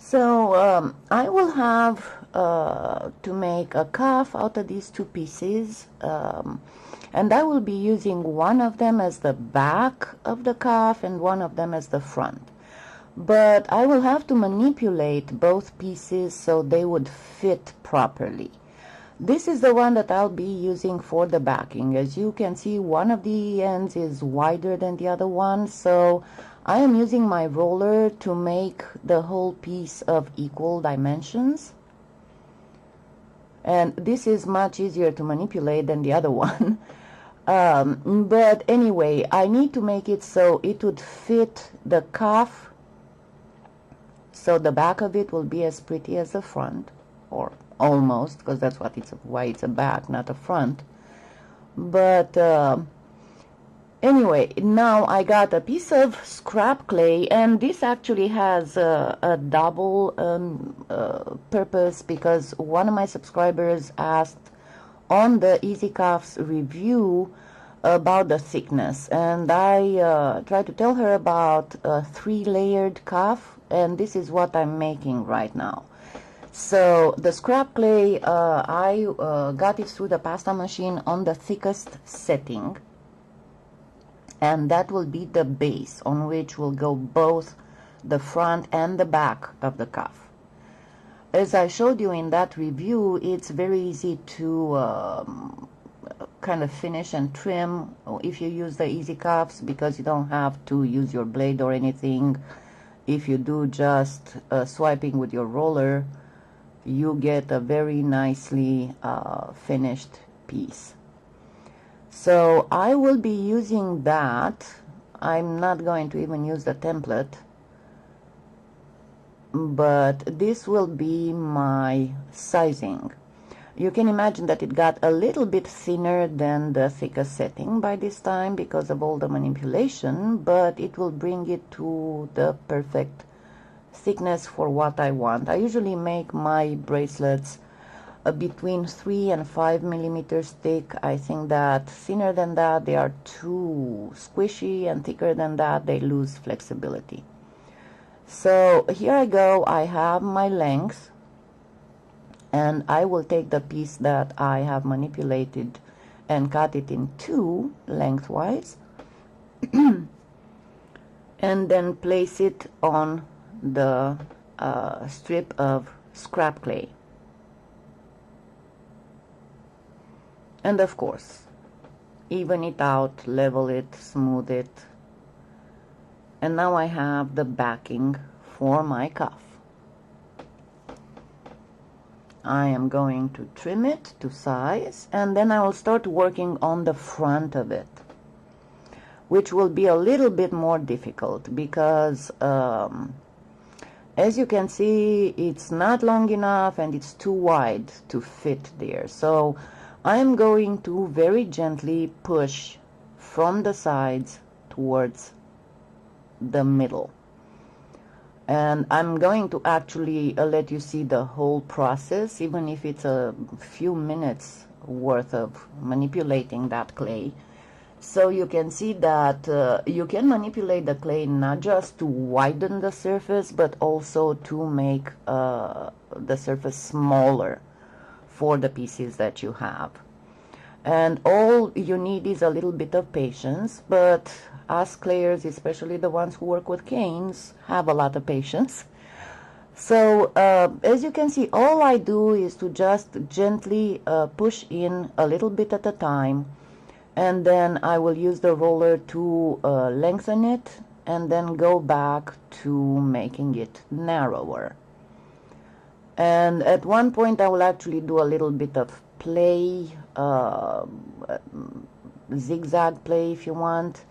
So I will have to make a cuff out of these two pieces, and I will be using one of them as the back of the cuff and one of them as the front. But I will have to manipulate both pieces so they would fit properly. This is the one that I'll be using for the backing. As you can see, one of the ends is wider than the other one, so I am using my roller to make the whole piece of equal dimensions. And this is much easier to manipulate than the other one. But anyway, I need to make it so it would fit the cuff, so the back of it will be as pretty as the front, or almost, because that's why it's a back, not a front. But anyway, now I got a piece of scrap clay, and this actually has a double purpose, because one of my subscribers asked on the Easy Cuffs review about the thickness, and I tried to tell her about a 3-layered cuff, and this is what I'm making right now. So the scrap clay, I got it through the pasta machine on the thickest setting, and that will be the base on which will go both the front and the back of the cuff. As I showed you in that review, it's very easy to kind of finish and trim if you use the Easy Cuffs, because you don't have to use your blade or anything. If you do just swiping with your roller, you get a very nicely finished piece. So I will be using that. I'm not going to even use the template, but this will be my sizing. You can imagine that it got a little bit thinner than the thickest setting by this time because of all the manipulation, but it will bring it to the perfect thickness for what I want. I usually make my bracelets between 3 and 5 millimeters thick. I think that thinner than that they are too squishy, and thicker than that they lose flexibility. So here I go. I have my length, and I will take the piece that I have manipulated and cut it in two lengthwise and then place it on the strip of scrap clay. And of course, even it out, level it, smooth it. And now I have the backing for my cuff. I am going to trim it to size, and then I will start working on the front of it, which will be a little bit more difficult because as you can see, it's not long enough and it's too wide to fit there. So I'm going to very gently push from the sides towards the middle. And I'm going to actually let you see the whole process, even if it's a few minutes worth of manipulating that clay. So you can see that you can manipulate the clay not just to widen the surface, but also to make the surface smaller for the pieces that you have. And all you need is a little bit of patience, but us clayers, especially the ones who work with canes, have a lot of patience. So as you can see, all I do is to just gently push in a little bit at a time, and then I will use the roller to lengthen it and then go back to making it narrower. And at one point I will actually do a little bit of play, zigzag play if you want,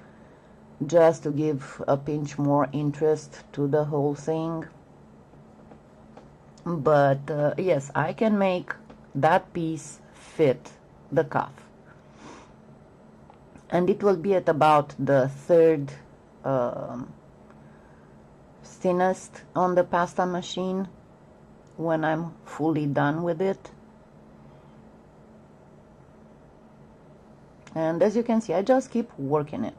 just to give a pinch more interest to the whole thing. But yes, I can make that piece fit the cuff, and it will be at about the third thinnest on the pasta machine when I'm fully done with it. And as you can see, I just keep working it.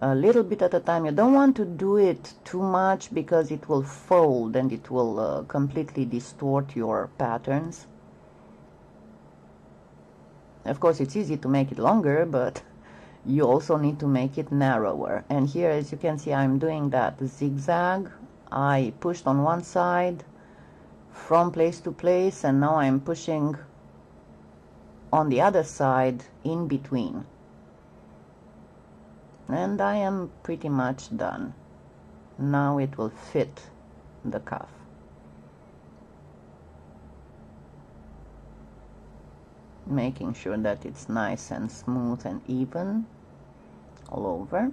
a little bit at a time. You don't want to do it too much because it will fold and it will completely distort your patterns. Of course, it's easy to make it longer, but you also need to make it narrower. And here, as you can see, I'm doing that zigzag. I pushed on one side from place to place, and now I'm pushing on the other side in between. And I am pretty much done. Now it will fit the cuff. Making sure that it's nice and smooth and even all over.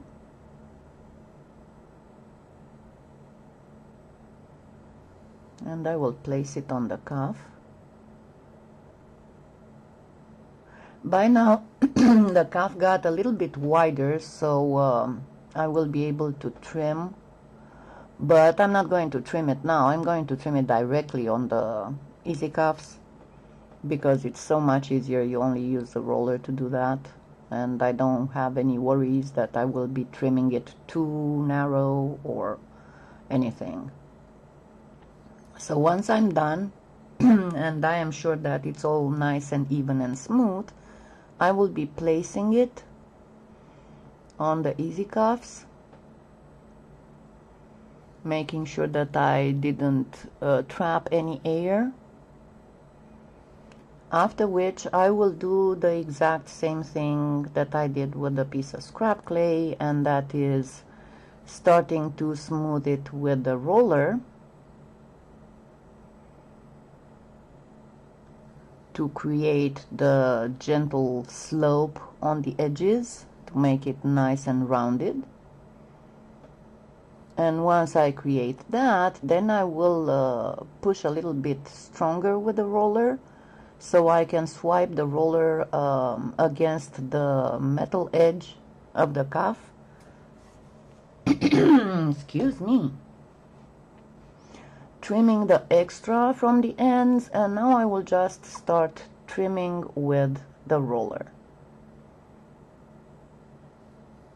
And I will place it on the cuff. By now the cuff got a little bit wider, so I will be able to trim, but I'm not going to trim it now. I'm going to trim it directly on the easy cuffs because it's so much easier. You only use the roller to do that, and I don't have any worries that I will be trimming it too narrow or anything. So once I'm done and I am sure that it's all nice and even and smooth, I will be placing it on the easy cuffs, making sure that I didn't trap any air. After which I will do the exact same thing that I did with the piece of scrap clay, and that is starting to smooth it with the roller to create the gentle slope on the edges to make it nice and rounded. And once I create that, then I will push a little bit stronger with the roller, so I can swipe the roller against the metal edge of the cuff. Excuse me. Trimming the extra from the ends, and now I will just start trimming with the roller.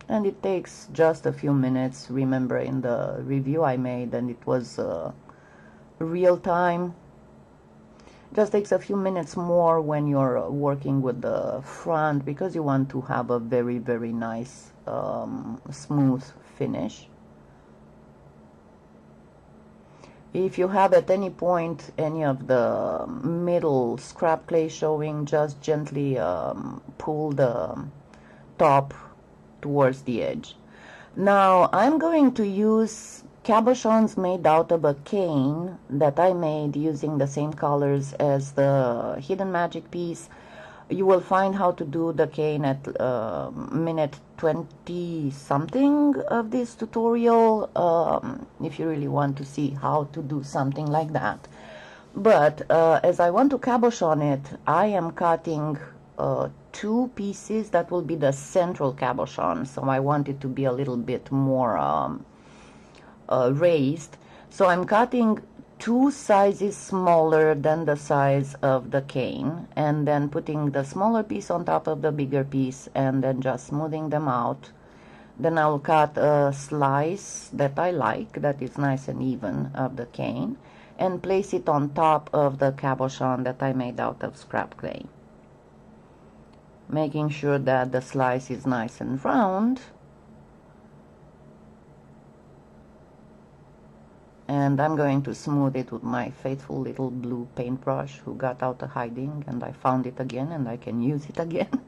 And it takes just a few minutes. Remember, in the review I made, and it was real time, just takes a few minutes more when you're working with the front, because you want to have a very, very nice smooth finish. If you have at any point any of the middle scrap clay showing, just gently pull the top towards the edge. Now I'm going to use cabochons made out of a cane that I made using the same colors as the Hidden Magic piece. You will find how to do the cane at minute 20 something of this tutorial, if you really want to see how to do something like that. But as I want to cabochon it, I am cutting two pieces that will be the central cabochon, so I want it to be a little bit more raised. So I'm cutting two sizes smaller than the size of the cane, and then putting the smaller piece on top of the bigger piece, and then just smoothing them out. Then I'll cut a slice that I like, that is nice and even, of the cane, and place it on top of the cabochon that I made out of scrap clay, making sure that the slice is nice and round. And I'm going to smooth it with my faithful little blue paintbrush who got out of hiding, and I found it again and I can use it again.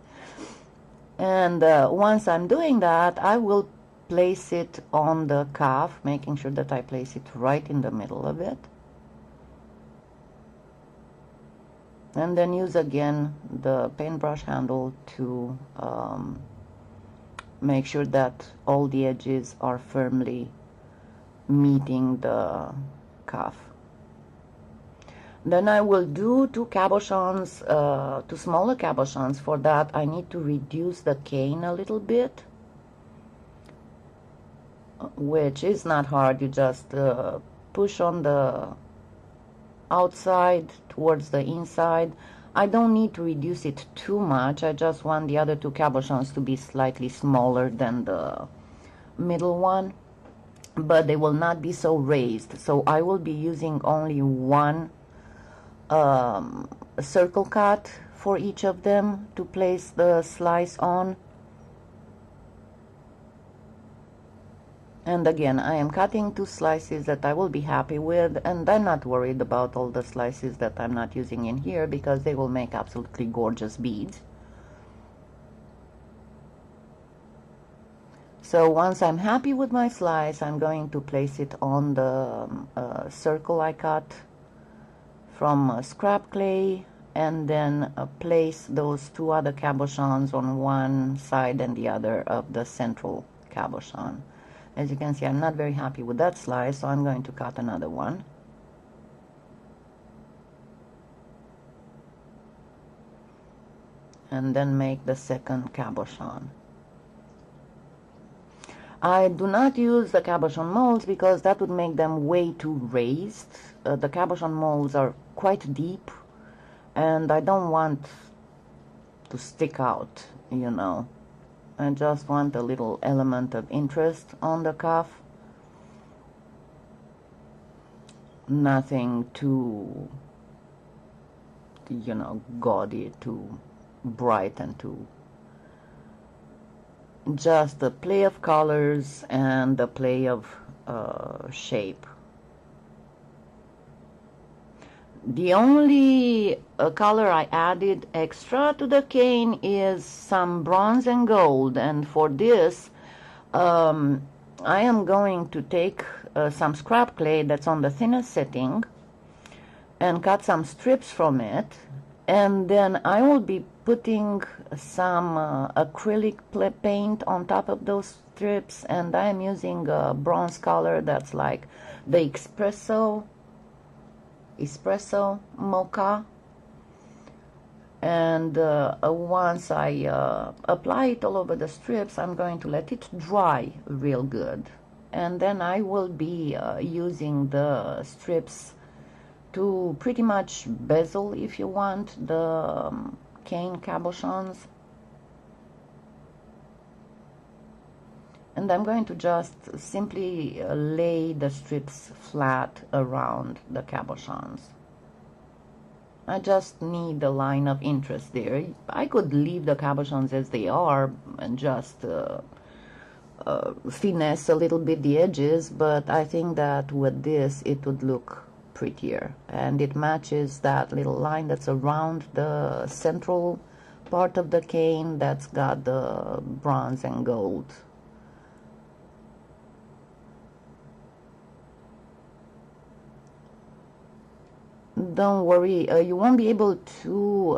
And once I'm doing that, I will place it on the cuff, making sure that I place it right in the middle of it. And then use again the paintbrush handle to make sure that all the edges are firmly meeting the cuff. Then I will do two cabochons, two smaller cabochons. For that I need to reduce the cane a little bit, which is not hard. You just push on the outside towards the inside. I don't need to reduce it too much. I just want the other two cabochons to be slightly smaller than the middle one, but they will not be so raised. So I will be using only one circle cut for each of them to place the slice on. And again, I am cutting 2 slices that I will be happy with, and I'm not worried about all the slices that I'm not using in here because they will make absolutely gorgeous beads. So once I'm happy with my slice, I'm going to place it on the circle I cut from scrap clay, and then place those 2 other cabochons on one side and the other of the central cabochon. As you can see, I'm not very happy with that slice, so I'm going to cut another one. And then make the second cabochon. I do not use the cabochon molds because that would make them way too raised. The cabochon molds are quite deep, and I don't want to stick out, you know. I just want a little element of interest on the cuff. Nothing too, you know, gaudy, too bright, and too. Just the play of colors and the play of shape. The only color I added extra to the cane is some bronze and gold, and for this I am going to take some scrap clay that's on the thinnest setting and cut some strips from it, and then I will be putting some acrylic paint on top of those strips, and I am using a bronze color that's like the espresso mocha. And once I apply it all over the strips, I'm going to let it dry real good, and then I will be using the strips to pretty much bezel, if you want, the cane cabochons. And I'm going to just simply lay the strips flat around the cabochons. I just need a line of interest there. I could leave the cabochons as they are and just finesse a little bit the edges, but I think that with this it would look prettier, and it matches that little line that's around the central part of the cane that's got the bronze and gold. Don't worry, you won't be able to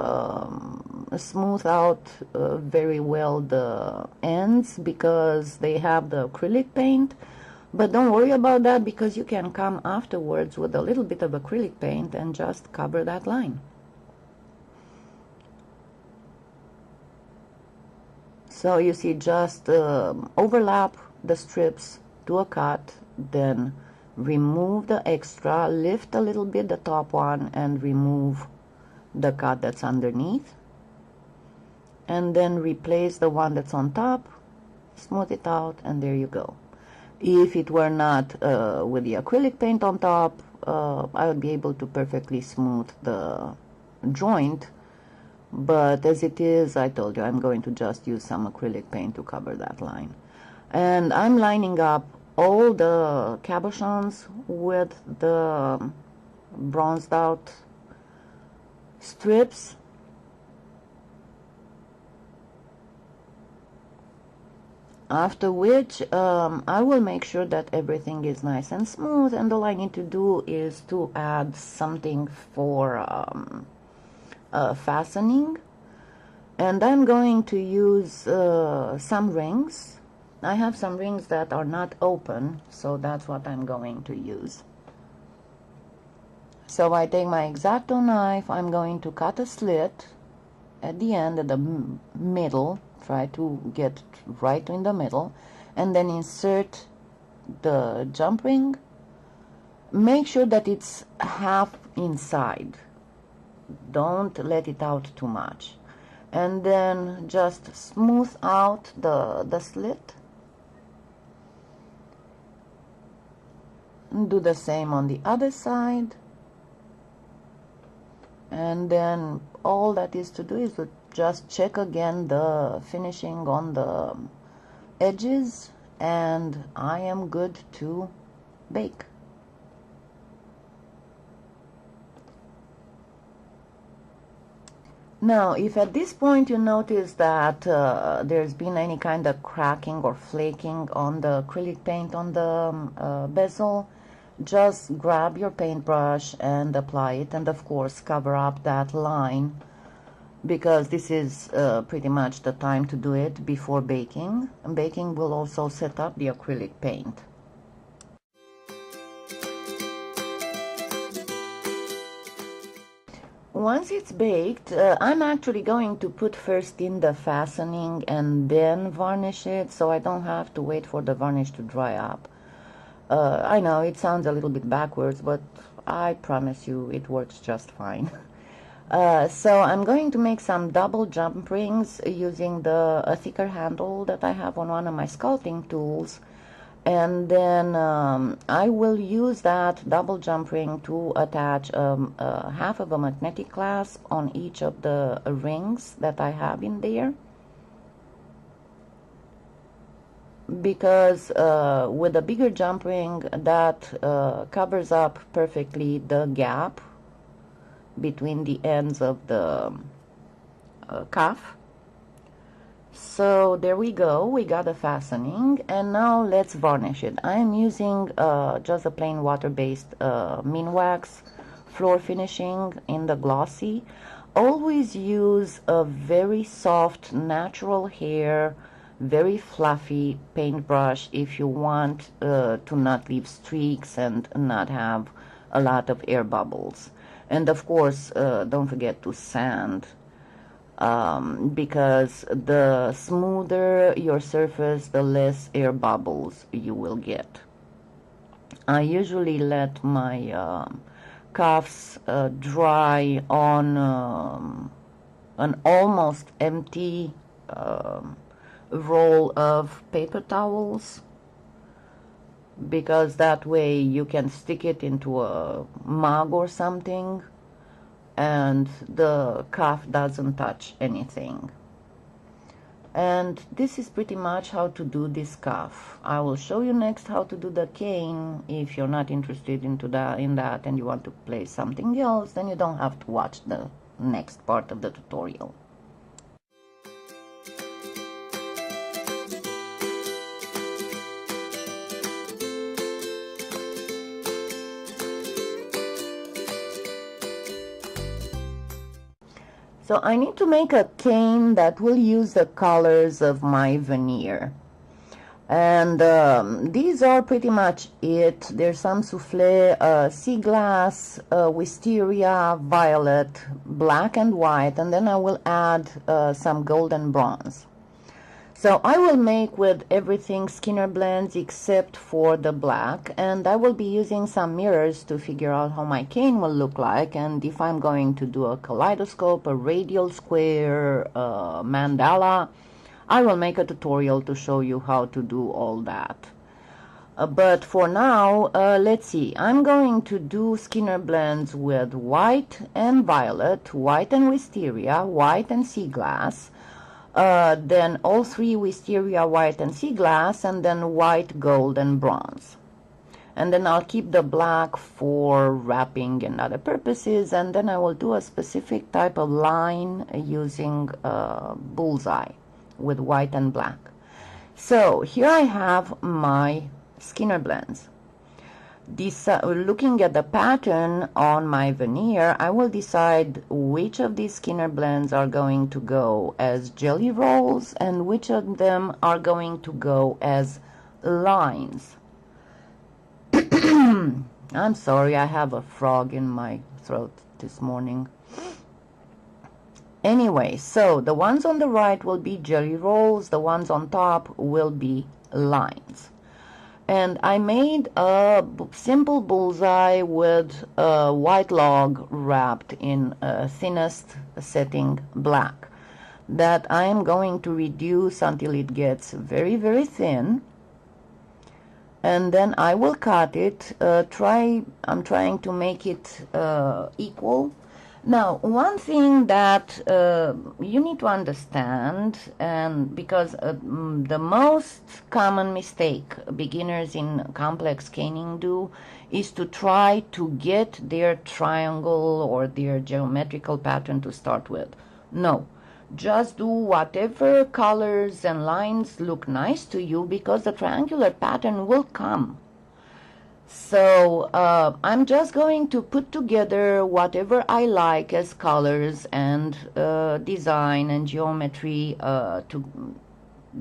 smooth out very well the ends because they have the acrylic paint, but don't worry about that because you can come afterwards with a little bit of acrylic paint and just cover that line. So you see, just overlap the strips to a cut, then remove the extra, lift a little bit the top one and remove the cut that's underneath, and then replace the one that's on top, smooth it out, and there you go. If it were not with the acrylic paint on top, I would be able to perfectly smooth the joint, but as it is, I told you, I'm going to just use some acrylic paint to cover that line. And I'm lining up all the cabochons with the bronzed out strips. After which I will make sure that everything is nice and smooth, and all I need to do is to add something for fastening, and I'm going to use some rings. I have some rings that are not open, so that's what I'm going to use. So I take my X-Acto knife, I'm going to cut a slit at the end, at the middle, try to get right in the middle, and then insert the jump ring. Make sure that it's half inside, don't let it out too much, and then just smooth out the slit. Do the same on the other side. And then all that is to do is to just check again the finishing on the edges, and I am good to bake. Now, if at this point you notice that there's been any kind of cracking or flaking on the acrylic paint on the bezel, just grab your paintbrush and apply it, and of course cover up that line, because this is pretty much the time to do it before baking. And baking will also set up the acrylic paint. Once it's baked, I'm actually going to put first in the fastening and then varnish it, so I don't have to wait for the varnish to dry up. I know it sounds a little bit backwards, but I promise you it works just fine. So I'm going to make some double jump rings using a thicker handle that I have on one of my sculpting tools, and then I will use that double jump ring to attach half of a magnetic clasp on each of the rings that I have in there, because with a bigger jump ring that covers up perfectly the gap between the ends of the cuff. So there we go, we got a fastening, and now let's varnish it. I am using just a plain water-based Minwax floor finishing in the glossy. Always use a very soft, natural hair, very fluffy paintbrush if you want to not leave streaks and not have a lot of air bubbles. And of course, don't forget to sand, because the smoother your surface, the less air bubbles you will get. I usually let my cuffs dry on an almost empty roll of paper towels, because that way you can stick it into a mug or something and the cuff doesn't touch anything. And this is pretty much how to do this cuff. I will show you next how to do the cane. If you're not interested in that and you want to play something else, then you don't have to watch the next part of the tutorial. So I need to make a cane that will use the colors of my veneer. And these are pretty much it. There's some souffle, sea glass, wisteria, violet, black and white, and then I will add some gold and bronze. So I will make with everything Skinner blends except for the black, and I will be using some mirrors to figure out how my cane will look like, and if I'm going to do a kaleidoscope, a radial square, a mandala, I will make a tutorial to show you how to do all that. But for now, let's see. I'm going to do Skinner blends with white and violet, white and wisteria, white and sea glass, then all three wisteria, white and sea glass, and then white, gold and bronze. And then I'll keep the black for wrapping and other purposes, and then I will do a specific type of line using bullseye with white and black. So here I have my Skinner blends. Looking at the pattern on my veneer, I will decide which of these Skinner blends are going to go as jelly rolls and which of them are going to go as lines. I'm sorry, I have a frog in my throat this morning. Anyway, so the ones on the right will be jelly rolls, the ones on top will be lines. And I made a simple bullseye with a white log wrapped in thinnest setting black that I am going to reduce until it gets very, very thin. and then I will cut it. I'm trying to make it equal. Now, one thing that you need to understand, and because the most common mistake beginners in complex caning do is to try to get their triangle or their geometrical pattern to start with. No, just do whatever colors and lines look nice to you, because the triangular pattern will come. So I'm just going to put together whatever I like as colors and design and geometry to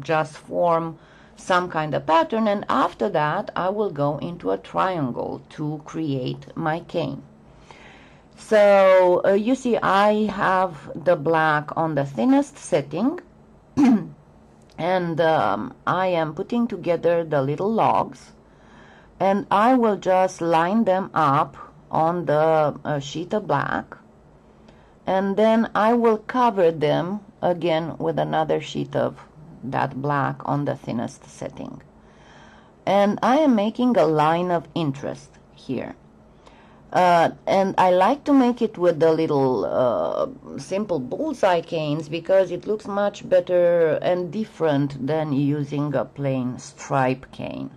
just form some kind of pattern, and after that I will go into a triangle to create my cane. So you see I have the black on the thinnest setting and I am putting together the little logs, and I will just line them up on the sheet of black, and then I will cover them again with another sheet of that black on the thinnest setting. And I am making a line of interest here. And I like to make it with the little simple bullseye canes, because it looks much better and different than using a plain stripe cane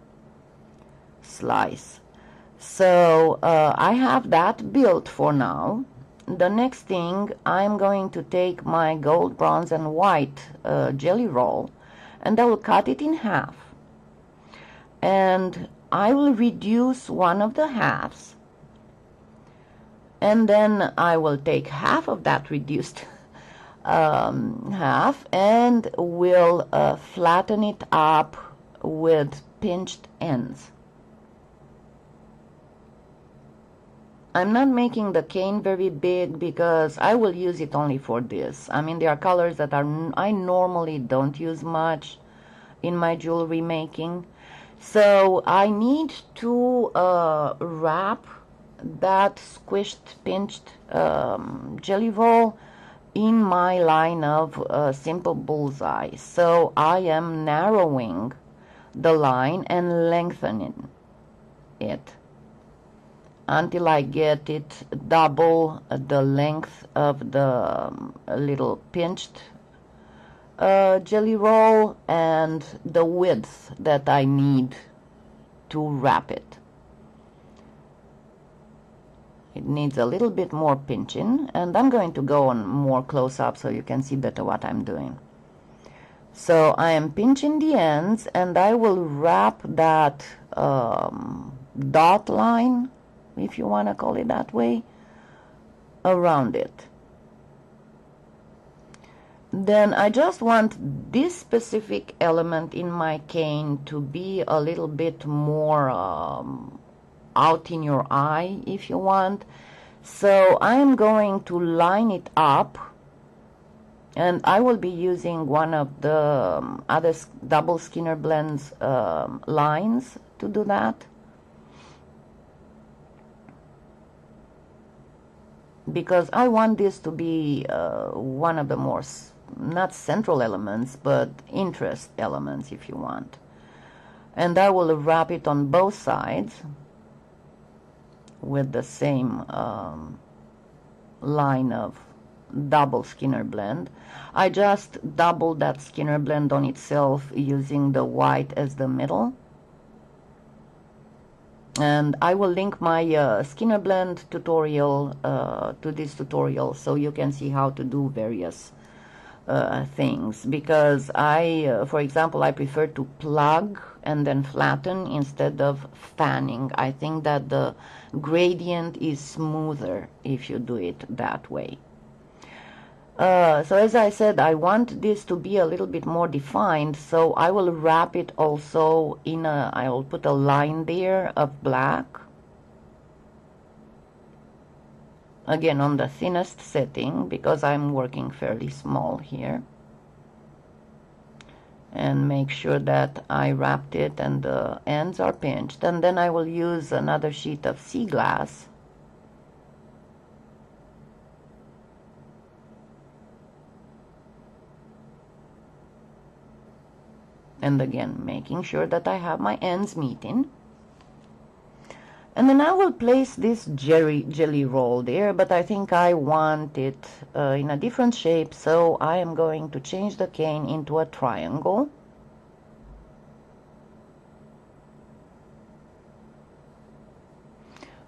slice. So I have that built for now. The next thing, I'm going to take my gold, bronze, and white jelly roll, and I will cut it in half. And I will reduce one of the halves, and then I will take half of that reduced half and will flatten it up with pinched ends. I'm not making the cane very big because I will use it only for this. I mean, there are colors that I normally don't use much in my jewelry making. So I need to wrap that squished, pinched jelly roll in my line of simple bullseye. So I am narrowing the line and lengthening it until I get it double the length of the little pinched jelly roll and the width that I need to wrap it. It needs a little bit more pinching, and I'm going to go on more close-up so you can see better what I'm doing. So I am pinching the ends, and I will wrap that dot line, if you want to call it that way, around it. Then I just want this specific element in my cane to be a little bit more out in your eye, if you want. So I'm going to line it up, and I will be using one of the other double Skinner blends lines to do that, because I want this to be one of the more, not central elements, but interest elements, if you want. And I will wrap it on both sides with the same line of double Skinner blend. I just doubled that Skinner blend on itself using the white as the middle. And I will link my Skinner blend tutorial to this tutorial, so you can see how to do various things, because for example, I prefer to plug and then flatten instead of fanning. I think that the gradient is smoother if you do it that way. So as I said, I want this to be a little bit more defined, so I will wrap it also in I will put a line there of black, again on the thinnest setting, because I'm working fairly small here, and make sure that I wrapped it and the ends are pinched. And then I will use another sheet of sea glass And again, making sure that I have my ends meeting. And then I will place this jelly roll there, but I think I want it in a different shape, so I am going to change the cane into a triangle.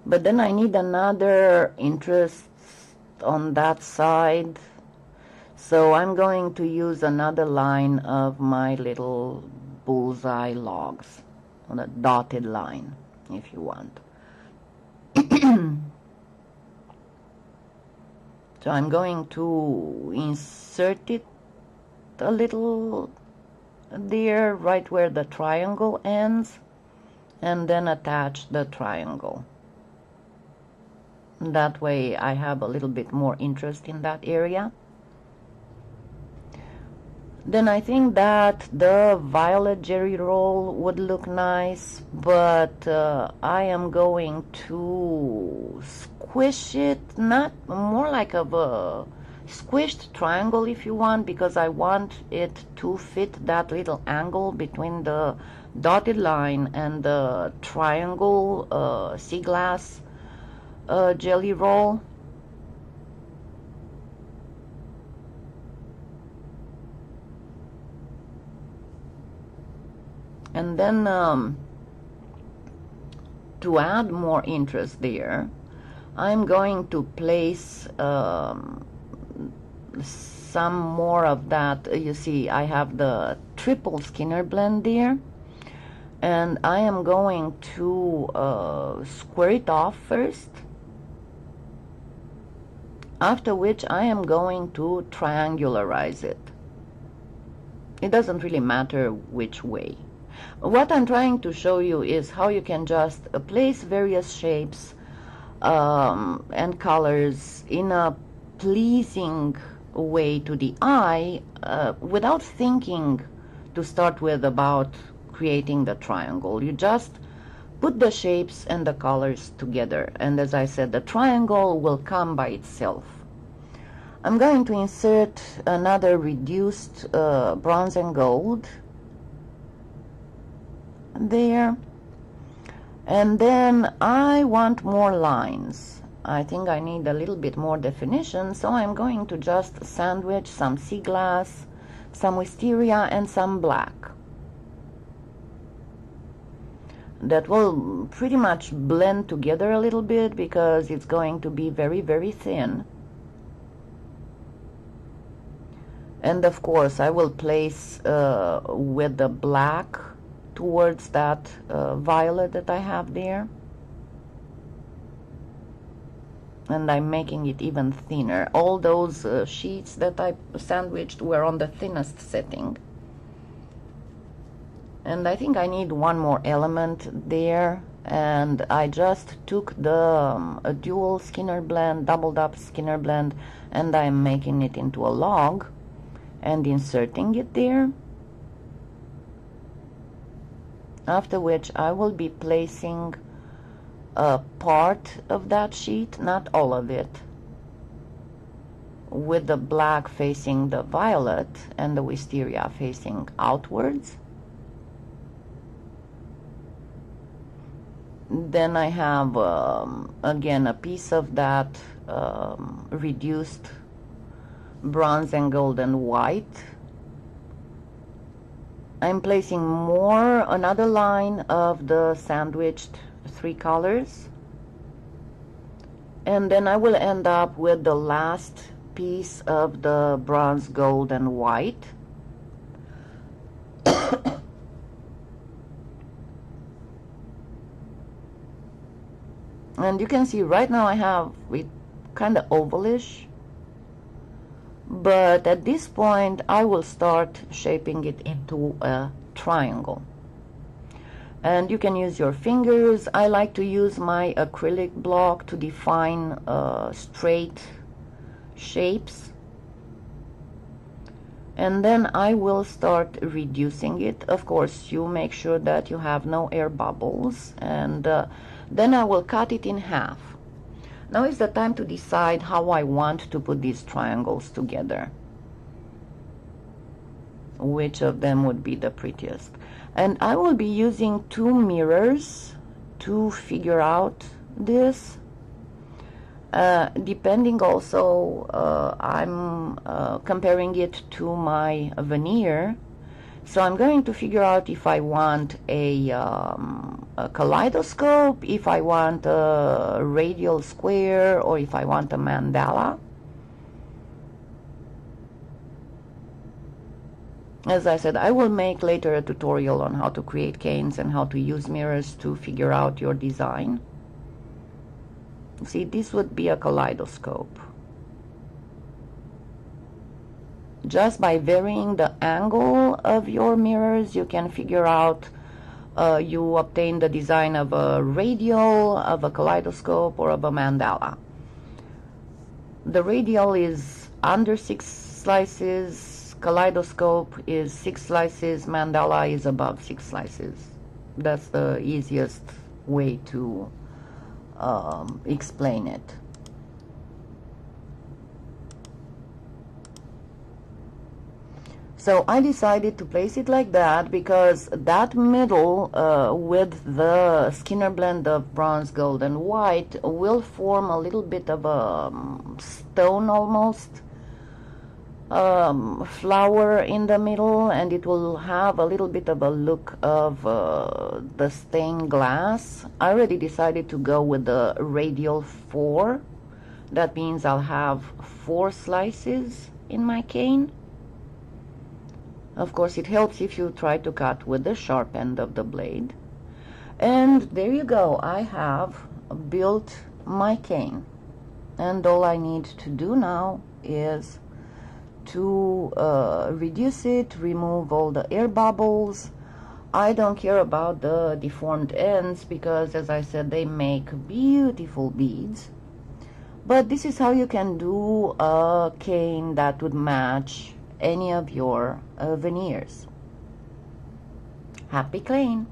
But then I need another interest on that side, so I'm going to use another line of my little bullseye logs, on a dotted line, if you want. So I'm going to insert it a little there, right where the triangle ends, and then attach the triangle. That way I have a little bit more interest in that area. Then I think that the violet jelly roll would look nice, but I am going to squish it, not more like of a squished triangle if you want, because I want it to fit that little angle between the dotted line and the triangle sea glass jelly roll. And then to add more interest there, I'm going to place some more of that. You see, I have the triple Skinner blend there, and I am going to square it off first, after which I am going to triangularize it. It doesn't really matter which way. What I'm trying to show you is how you can just place various shapes and colors in a pleasing way to the eye without thinking to start with about creating the triangle. You just put the shapes and the colors together, and as I said, the triangle will come by itself. I'm going to insert another reduced bronze and gold there, and then I want more lines. I think I need a little bit more definition, so I'm going to just sandwich some sea glass, some wisteria, and some black. That will pretty much blend together a little bit because it's going to be very, very thin. And of course I will place with the black towards that violet that I have there, and I'm making it even thinner. All those sheets that I sandwiched were on the thinnest setting, and I think I need one more element there, and I just took the a dual Skinner blend, doubled up Skinner blend, and I'm making it into a log and inserting it there. After which I will be placing a part of that sheet, not all of it, with the black facing the violet and the wisteria facing outwards. Then I have again a piece of that reduced bronze and gold and white. I'm placing another line of the sandwiched three colors, and then I will end up with the last piece of the bronze, gold, and white. And you can see right now I have it kind of ovalish, but at this point I will start shaping it into a triangle. And you can use your fingers. I like to use my acrylic block to define straight shapes, and then I will start reducing it. Of course, you make sure that you have no air bubbles, and then I will cut it in half. Now is the time to decide how I want to put these triangles together. which of them would be the prettiest. And I will be using 2 mirrors to figure out this. Depending also, I'm comparing it to my veneer. So I'm going to figure out if I want a kaleidoscope, if I want a radial square, or if I want a mandala. As I said, I will make later a tutorial on how to create canes and how to use mirrors to figure out your design. See, this would be a kaleidoscope. Just by varying the angle of your mirrors, you can figure out, you obtain the design of a radial, of a kaleidoscope, or of a mandala. The radial is under 6 slices, kaleidoscope is 6 slices, mandala is above 6 slices. That's the easiest way to explain it. So I decided to place it like that because that middle with the Skinner blend of bronze, gold, and white will form a little bit of a stone almost flower in the middle, and it will have a little bit of a look of the stained glass. I already decided to go with the radial 4. That means I'll have 4 slices in my cane. Of course, it helps if you try to cut with the sharp end of the blade. And there you go. I have built my cane. And all I need to do now is to reduce it, remove all the air bubbles. I don't care about the deformed ends because, as I said, they make beautiful beads. But this is how you can do a cane that would match any of your veneers. Happy cane!